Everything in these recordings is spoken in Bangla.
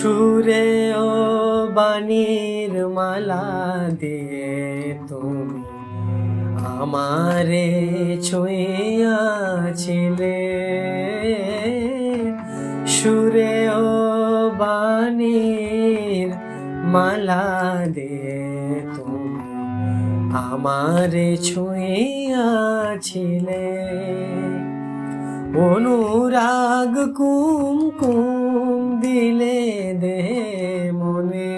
সুরে ও বাণীর মালা দিয়ে তুমি আমারে ছুঁইয়াছিলে। সুরে ও বাণীর মালা দিয়ে তুমি আমারে ছুঁইয়াছিলে। অনুরাগ কুমকুম দিলে দে মনে,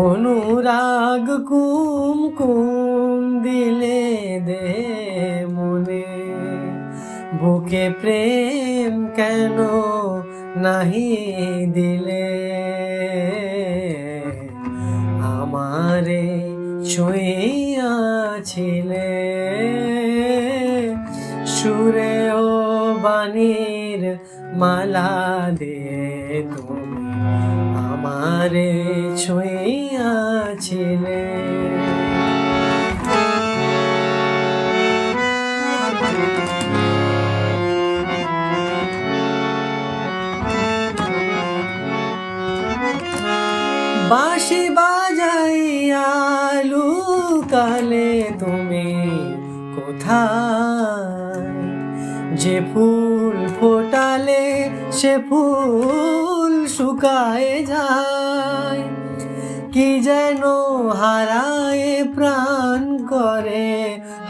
অনুরাগ কুমকুম দিলে দে মনে। বুকে প্রেম কেন নাহি দিলে, আমারে ছুঁইয়াছিলে। সুরে ও বাণীর মালা দিয়ে তুমি আমারে ছুঁইয়াছিলে। বাঁশি বাজাইয়া লুকালে তুমি কোথায়, যে ফুল ফোটালে সে ফুল শুকায় যায়। কি যেন হারায় প্রাণ করে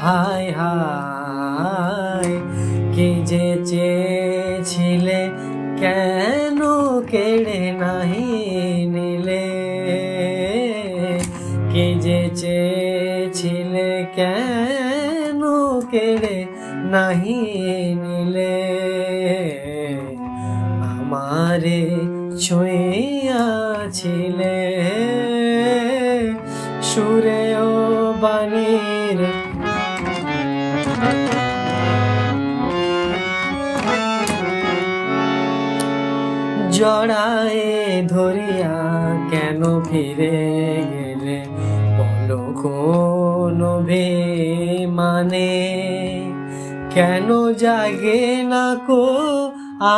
হায় হায়। কি যে চেয়েছিলে কেন কেড়ে নাহি নিলে, কি যে চেয়েছিলে কেন কেড়ে নাহি নিলে। আমারে ছুঁইয়াছিলে। সুরে ও বাণীর জড়ায়ে ধরিয়া কেন ফিরে গেলে বলো কোন অভিমানে। কেন জাগে না কো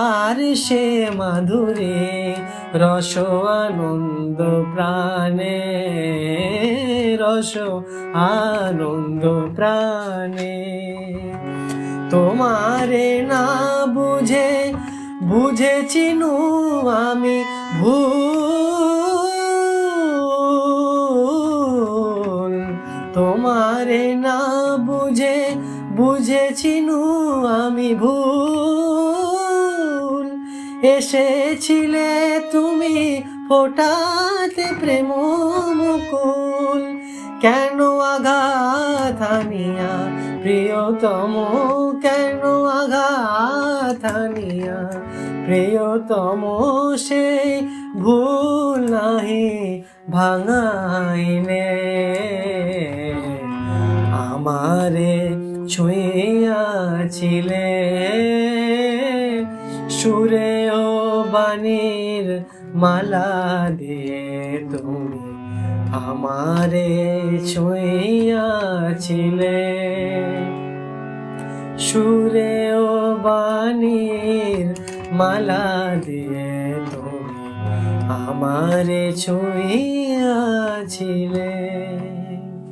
আর সে মাধুরী রস আনন্দ প্রাণে, রস আনন্দ প্রাণে। তোমারে না বুঝে বুঝেছিনু আমি ভুল। তোমারে না বুঝে বুঝেছিনু আমি ভুল। এসেছিলে তুমি ফোটাতে প্রেম মুকুল। কেন আঘাত আনিয়া প্রিয়তম, কেন আঘাত আনিয়া প্রিয়তম সেই ভুল নাহি ভাঙাইলে। আমারে ছুঁইয়াছিলে। সুরে ও বাণীর মালা দিয়ে তুমি আমারে ছুঁইয়াছিলে। সুরে ও বাণীর মালা দিয়ে তুমি আমারে ছুঁইয়াছিলে।